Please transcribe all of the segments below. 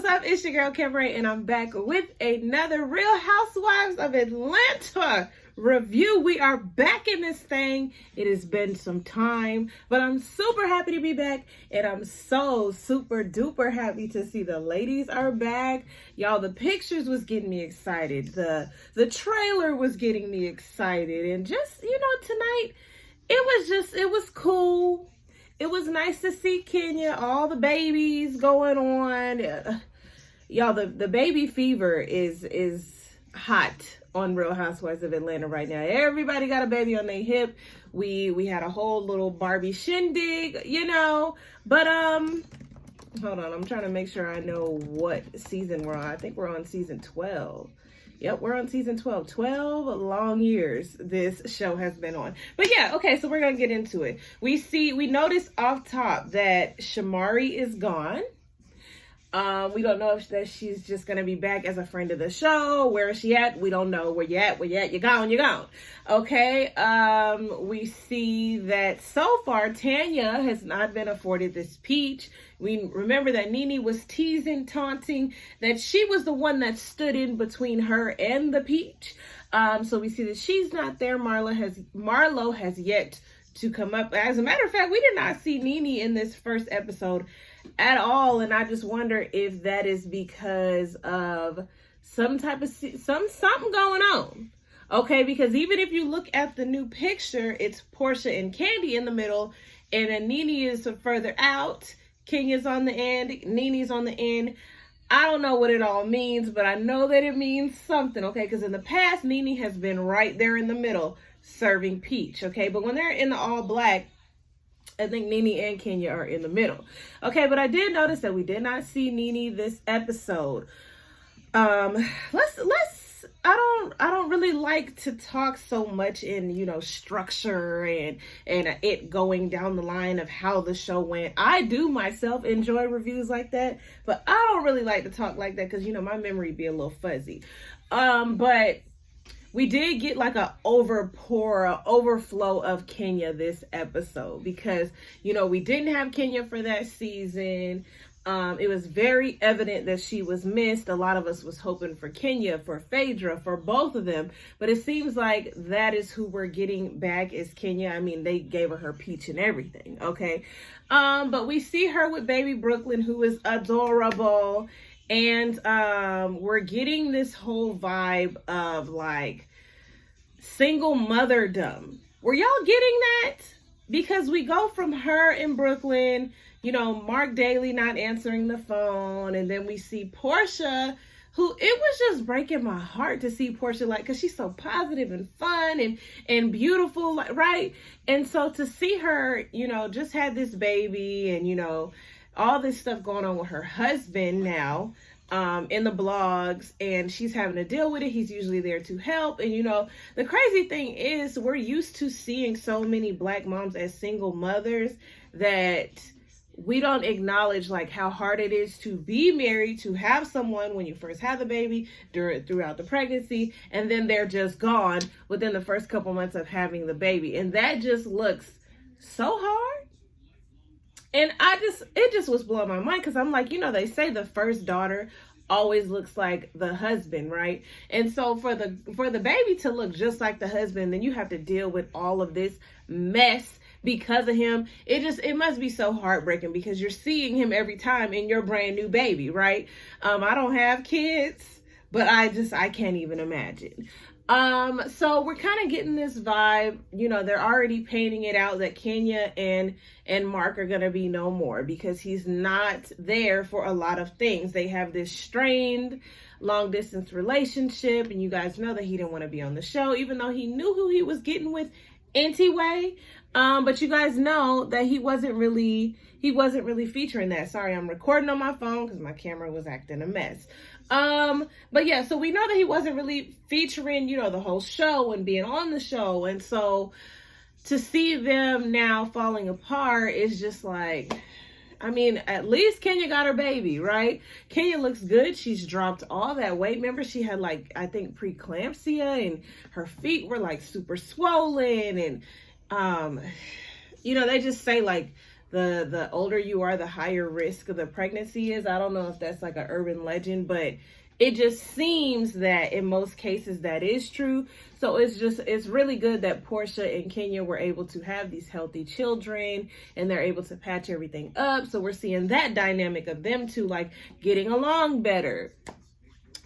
what's up? It's your girl Kimberly, and I'm back with another Real Housewives of Atlanta review. We are back in this thing. It has been some time, but I'm super happy to be back, and I'm so super duper happy to see the ladies are back. Y'all, the pictures was getting me excited. The trailer was getting me excited, and just, tonight, it was cool. It was nice to see Kenya, all the babies going on. Y'all, the baby fever is hot on Real Housewives of Atlanta right now. Everybody got a baby on their hip. We had a whole little Barbie shindig, But hold on, I'm trying to make sure I know what season we're on. I think we're on season 12. Yep, we're on season 12. 12 long years this show has been on. But yeah, okay, so we're going to get into it. We notice off top that Shamari is gone. We don't know if that she's just going to be back as a friend of the show. Where is she at? We don't know. Where you at? You're gone. Okay. We see that so far Tanya has not been afforded this peach. We remember that Nene was teasing, taunting that she was the one that stood in between her and the peach. So we see that she's not there. Marlo has yet to come up. As a matter of fact, we did not see Nene in this first episode at all, and I just wonder if that is because of some type of something going on. Okay, because even if you look at the new picture, it's Portia and Candy in the middle, and then Nene is further out. Kenya's on the end, Nene's on the end. I don't know what it all means, but I know that it means something, okay? Because in the past, Nene has been right there in the middle serving peach, okay? But when they're in the all black, I think Nene and Kenya are in the middle. Okay, but I did notice that we did not see Nene this episode. I don't really like to talk so much in, structure and it going down the line of how the show went. I do myself enjoy reviews like that, but I don't really like to talk like that because, my memory be a little fuzzy. But we did get like a overflow of Kenya this episode because, we didn't have Kenya for that season. It was very evident that she was missed. A lot of us was hoping for Kenya, for Phaedra, for both of them. But it seems like that is who we're getting back is Kenya. I mean, they gave her peach and everything, okay? But we see her with baby Brooklyn, who is adorable. And we're getting this whole vibe of like single motherdom. Were y'all getting that? Because we go from her in Brooklyn, Mark Daly not answering the phone. And then we see Portia, who it was just breaking my heart to see Portia, because she's so positive and fun and beautiful, right? And so to see her, just had this baby and, all this stuff going on with her husband now in the blogs, and she's having to deal with it. He's usually there to help. And, the crazy thing is we're used to seeing so many Black moms as single mothers that we don't acknowledge like how hard it is to be married, to have someone when you first have the baby, throughout the pregnancy, and then they're just gone within the first couple months of having the baby. And that just looks so hard. And it just was blowing my mind because I'm like, they say the first daughter always looks like the husband, right? And so for the baby to look just like the husband, then you have to deal with all of this mess because of him. It must be so heartbreaking because you're seeing him every time in your brand new baby, right? I don't have kids, but I can't even imagine. So we're kind of getting this vibe, they're already painting it out that Kenya and Mark are going to be no more because he's not there for a lot of things. They have this strained long distance relationship, and you guys know that he didn't want to be on the show, even though he knew who he was getting with anyway. But you guys know that he wasn't really featuring that. Sorry, I'm recording on my phone because my camera was acting a mess. But yeah, so we know that he wasn't really featuring, the whole show and being on the show. And so to see them now falling apart is just like, I mean, at least Kenya got her baby, right? Kenya looks good. She's dropped all that weight. Remember, she had I think preeclampsia and her feet were super swollen. And, they just say the older you are, the higher risk of the pregnancy is. I don't know if that's like an urban legend, but it just seems that in most cases that is true. So it's really good that Portia and Kenya were able to have these healthy children, and they're able to patch everything up. So we're seeing that dynamic of them two like getting along better.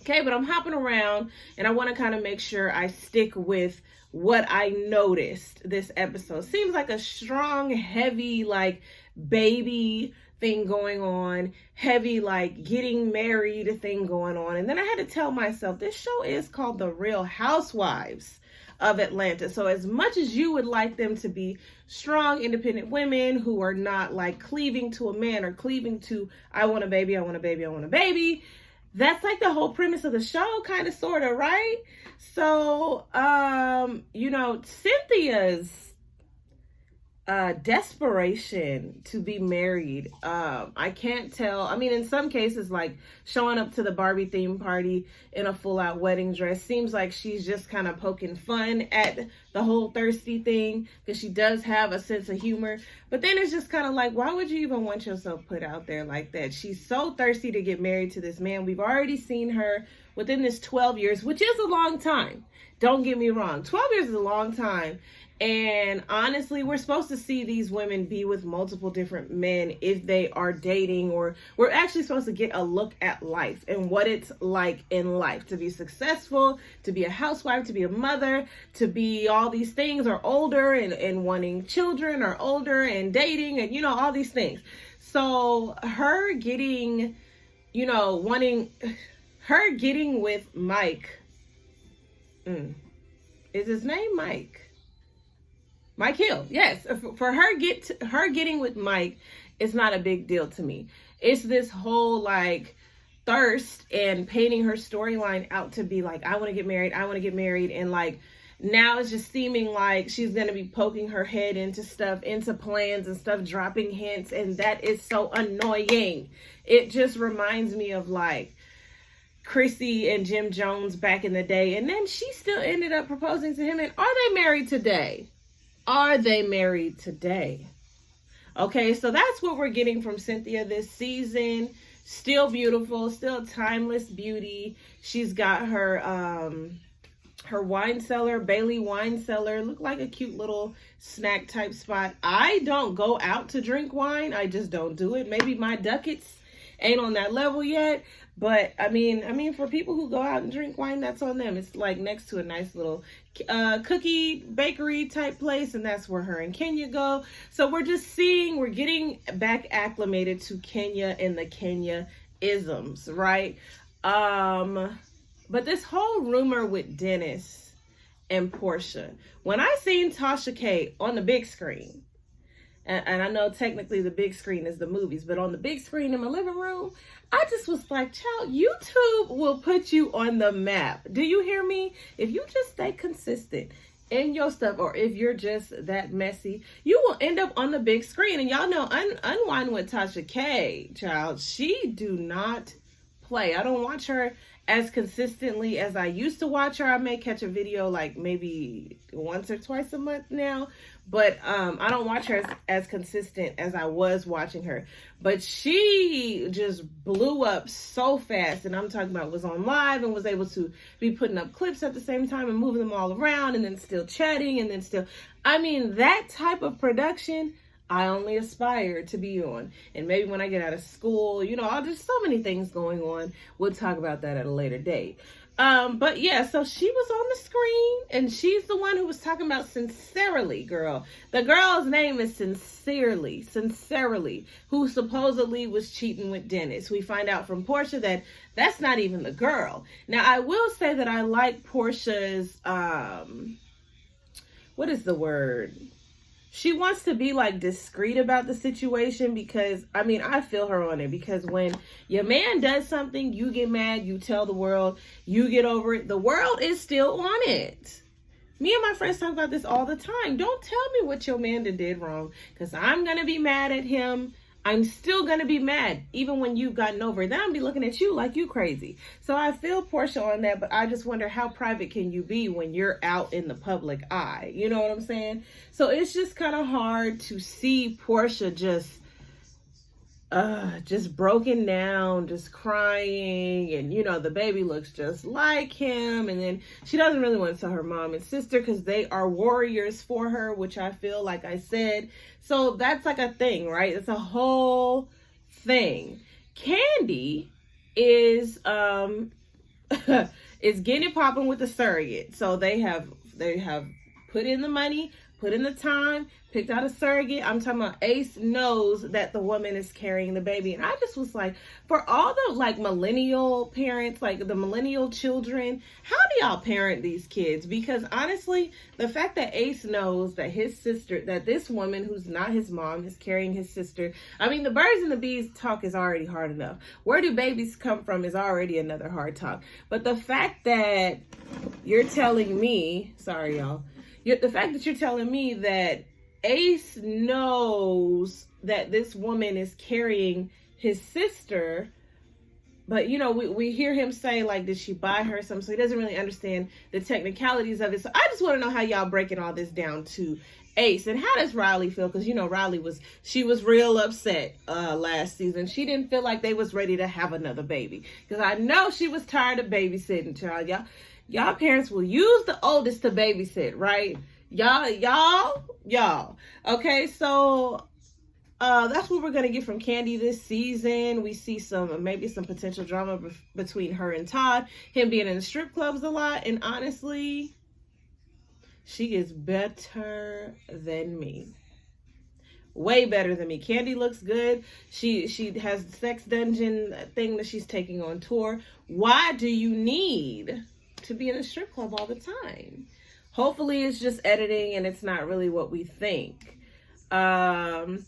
Okay, but I'm hopping around and I want to kind of make sure I stick with what I noticed this episode. Seems like a strong, heavy, like baby thing going on, heavy, like getting married thing going on. And then I had to tell myself, this show is called The Real Housewives of Atlanta. So as much as you would like them to be strong, independent women who are not like cleaving to a man or cleaving to, I want a baby, I want a baby, I want a baby. That's like the whole premise of the show, kind of, sort of, right? So, you know, Cynthia's desperation to be married. I can't tell. I mean, in some cases, like showing up to the Barbie theme party in a full out wedding dress seems like she's just kind of poking fun at the whole thirsty thing, because she does have a sense of humor. But then it's just kind of like, why would you even want yourself put out there like that? She's so thirsty to get married to this man. We've already seen her within this 12 years, which is a long time. Don't get me wrong. 12 years is a long time. And honestly, we're supposed to see these women be with multiple different men if they are dating, or we're actually supposed to get a look at life and what it's like in life to be successful, to be a housewife, to be a mother, to be all these things, or older and wanting children, or older and dating, and, you know, all these things. So her getting, you know, her getting with Mike, is his name Mike? Mike Hill, yes. For her getting with Mike, it's not a big deal to me. It's this whole like thirst and painting her storyline out to be like, I want to get married, and like now it's just seeming like she's gonna be poking her head into stuff, into plans and stuff, dropping hints, and that is so annoying. It just reminds me of like Chrissy and Jim Jones back in the day, and then she still ended up proposing to him. And are they married today? Are they married today? Okay, so that's what we're getting from Cynthia this season. Still beautiful, still timeless beauty. She's got her her wine cellar, Bailey wine cellar. Look like a cute little snack type spot. I don't go out to drink wine. I just don't do it. Maybe my ducats ain't on that level yet. But I mean, for people who go out and drink wine, that's on them. It's like next to a nice little cookie bakery type place, and that's where her and Kenya go. So we're getting back acclimated to Kenya and the Kenya isms, right? But this whole rumor with Dennis and Portia, when I seen Tasha K on the big screen, and I know technically the big screen is the movies, but on the big screen in my living room, I just was like, child, YouTube will put you on the map. Do you hear me? If you just stay consistent in your stuff, or if you're just that messy, you will end up on the big screen. And y'all know, Unwind with Tasha K, child, she do not play. I don't watch her as consistently as I used to watch her. I may catch a video like maybe once or twice a month now, but I don't watch her as consistent as I was watching her. But she just blew up so fast, and I'm talking about was on live and was able to be putting up clips at the same time and moving them all around, and then still chatting, and then still, I mean, that type of production I only aspire to be on. And maybe when I get out of school, you know, there's so many things going on. We'll talk about that at a later date. But yeah, so she was on the screen, and she's the one who was talking about Sincerely, girl. The girl's name is Sincerely, who supposedly was cheating with Dennis. We find out from Portia that that's not even the girl. Now, I will say that I like Portia's, what is the word? She wants to be like discreet about the situation, because I mean, I feel her on it, because when your man does something, you get mad, you tell the world, you get over it. The world is still on it. Me and my friends talk about this all the time. Don't tell me what your man did wrong, because I'm going to be mad at him. I'm still going to be mad even when you've gotten over it. Then I'll be looking at you like you crazy. So I feel Portia on that, but I just wonder how private can you be when you're out in the public eye? You know what I'm saying? So it's just kind of hard to see Portia just broken down, just crying, and the baby looks just like him, and then she doesn't really want to tell her mom and sister because they are warriors for her, which I feel like I said. So that's like a thing, right? It's a whole thing. Candy is is getting it popping with the surrogate. So they have put in the money, put in the time, picked out a surrogate. I'm talking about Ace knows that the woman is carrying the baby. And I just was like, for all the like millennial parents, like the millennial children, how do y'all parent these kids? Because honestly, the fact that Ace knows that his sister, that this woman who's not his mom is carrying his sister. I mean, the birds and the bees talk is already hard enough. Where do babies come from is already another hard talk. But the fact that you're telling me, sorry y'all, the fact that you're telling me that Ace knows that this woman is carrying his sister, but we hear him say, like, did she buy her something? So he doesn't really understand the technicalities of it. So I just want to know how y'all breaking all this down to Ace. And how does Riley feel? Because Riley was real upset last season. She didn't feel like they was ready to have another baby. Because I know she was tired of babysitting, child. Y'all parents will use the oldest to babysit, right? Y'all. Okay, so that's what we're gonna get from Candy this season. We see maybe some potential drama between her and Todd, him being in the strip clubs a lot, and honestly, she is better than me. Way better than me. Candy looks good. She has the sex dungeon thing that she's taking on tour. Why do you need to be in a strip club all the time? Hopefully it's just editing and it's not really what we think. So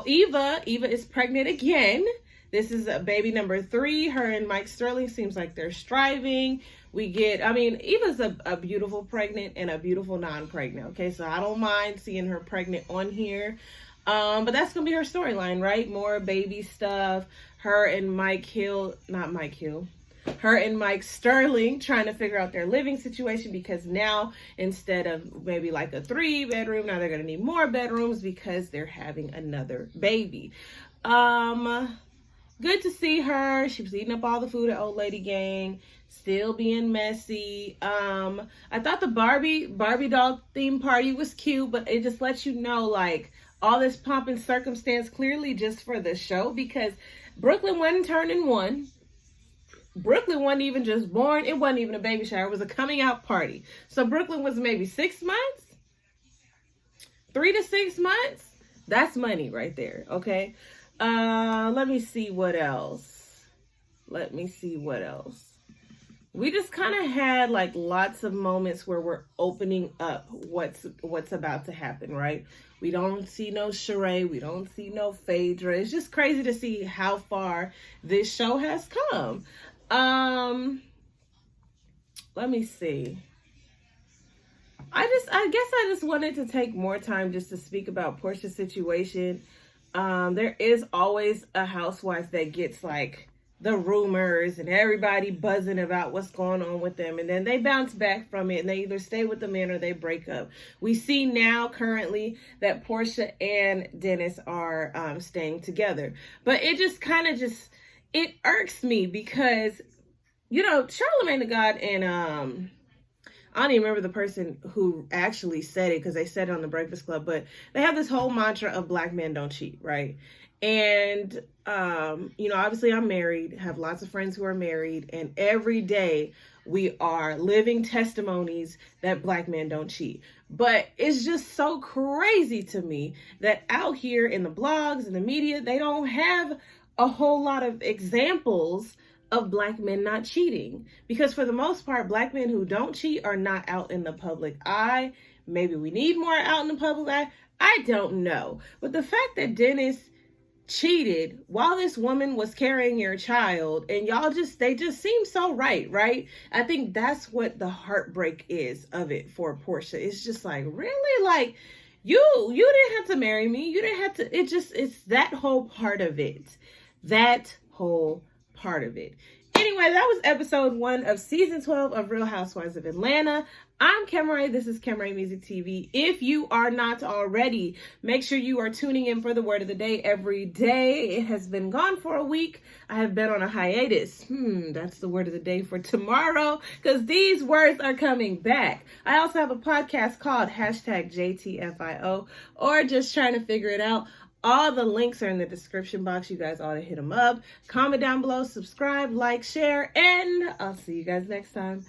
Eva is pregnant again. This is baby number 3. Her and Mike Sterling seems like they're striving. Eva's a beautiful pregnant and a beautiful non-pregnant. Okay, so I don't mind seeing her pregnant on here. But that's gonna be her storyline, right? More baby stuff. Her and Mike Sterling trying to figure out their living situation, because now instead of maybe like a 3-bedroom, now they're going to need more bedrooms because they're having another baby. Good to see her. She was eating up all the food at Old Lady Gang, still being messy. I thought the Barbie doll theme party was cute, but it just lets you know, like, all this pomp and circumstance clearly just for the show, because Brooklyn wasn't turning 1. Brooklyn wasn't even just born. It wasn't even a baby shower. It was a coming out party. So Brooklyn was maybe 6 months, 3 to 6 months. That's money right there. Okay. Let me see what else. We just kind of had like lots of moments where we're opening up what's about to happen, right? We don't see no Sheree. We don't see no Phaedra. It's just crazy to see how far this show has come. Let me see. I guess I just wanted to take more time just to speak about Portia's situation. There is always a housewife that gets like the rumors and everybody buzzing about what's going on with them, and then they bounce back from it and they either stay with the man or they break up. We see now currently that Portia and Dennis are staying together, but it just kind of it irks me because, Charlamagne the God and I don't even remember the person who actually said it because they said it on the Breakfast Club, but they have this whole mantra of black men don't cheat, right? And, obviously I'm married, have lots of friends who are married, and every day we are living testimonies that black men don't cheat. But it's just so crazy to me that out here in the blogs and the media, they don't have a whole lot of examples of black men not cheating, because for the most part, black men who don't cheat are not out in the public eye. Maybe we need more out in the public eye. I don't know. But the fact that Dennis cheated while this woman was carrying your child, and they just seem so right? I think that's what the heartbreak is of it for Portia. It's just like, really? Like, You didn't have to marry me. You didn't have to. It's that whole part of it. That whole part of it. Anyway, that was episode 1 of season 12 of Real Housewives of Atlanta. I'm Kemray. This is Kemray Music TV. If you are not already, make sure you are tuning in for the word of the day every day. It has been gone for a week. I have been on a hiatus. That's the word of the day for tomorrow, because these words are coming back. I also have a podcast called #JTFIO, or just trying to figure it out. All the links are in the description box. You guys ought to hit them up. Comment down below, subscribe, like, share, and I'll see you guys next time.